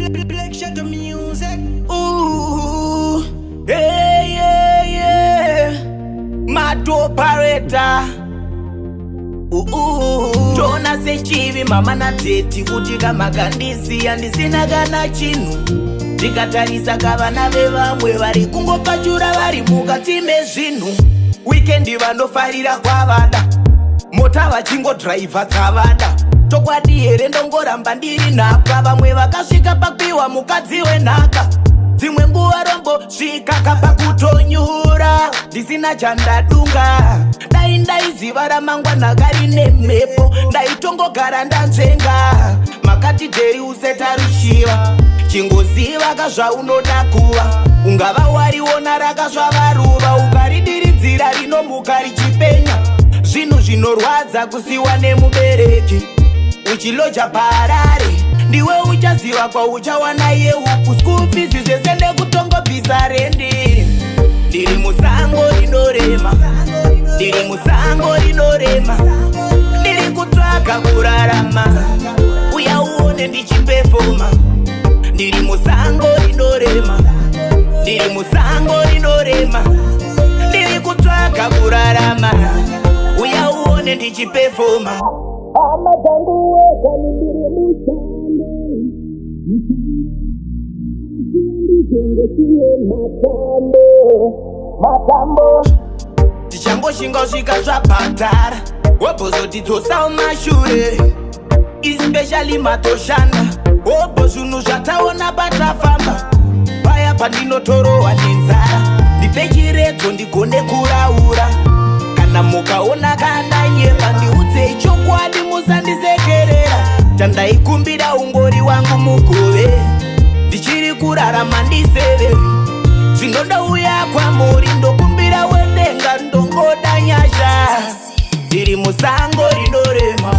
Blackshadow music. Ooh, yeah. Mad operator. Tona sechivi mama na teti kutika magandisi andisina gana chinu. Ndikatarisa kavana vevamwe vari kungopachura vari mukati mezvinhu. Weekend vanofarira kwavada, mota vachingodriva dzavada. Chokwadi here ndongoramba ndiri nhaka, vamwe vakasvika pakwiwa mukadzi wenhaka. Dzimwe nguva rombo svika kapa kutonyura, ndisina chandadunga. Dai ndaiziva ramangwana rine mhepo, ndaitongogara ndanzvenga. Makati dheri useta rushiva, chingoziva kazvaunoda kuva. Ungava wariona rakazvavaruva, ukaridiridzira rinomuka richipenya. Zvinhu zvinorwadza kusiwa nemubereki, uchiloja parare. Ndiwe uchaziva kwauchawana iye upu, school fees zvese ndekutongobvisa rendi. Ndiri musango rinorema, ndiri musango rinorema, ndiri kutsvaka kurarama, uya uone ndichipefoma. Ndiri musango rinorema, ndiri musango rinorema, ndiri kutsvaka kurarama, uya uone ndichipefoma. Amadangu weka ndiri musango, matambo tichangoshinga svika zvabhadhara, wobhozotidzosa mumashure, especially matoshanda. Wobho zvinhu zvataona patafamba, paya pandinotorohwa nenzara. Ndipe chiredzo ndigone kuraura, kana mukaona kandanyemba ndiudze chokwadi musandisekerera. Chandaikumbira ungori wangu mugove, ndichiri kurarama ndiseve. Zvindodauya kwamuri ndokumbira wedenga ndongoda nyasha. Ndiri musango rinorema,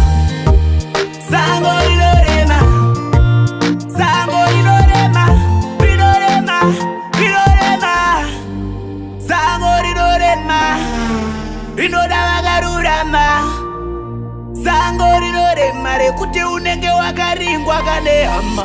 sango rinorema, sango rinorema, rinorema, rinorema, sango rinorema, rinoda vakarurama. Sango rinorema rekuti unenge wakaringwa kane hama.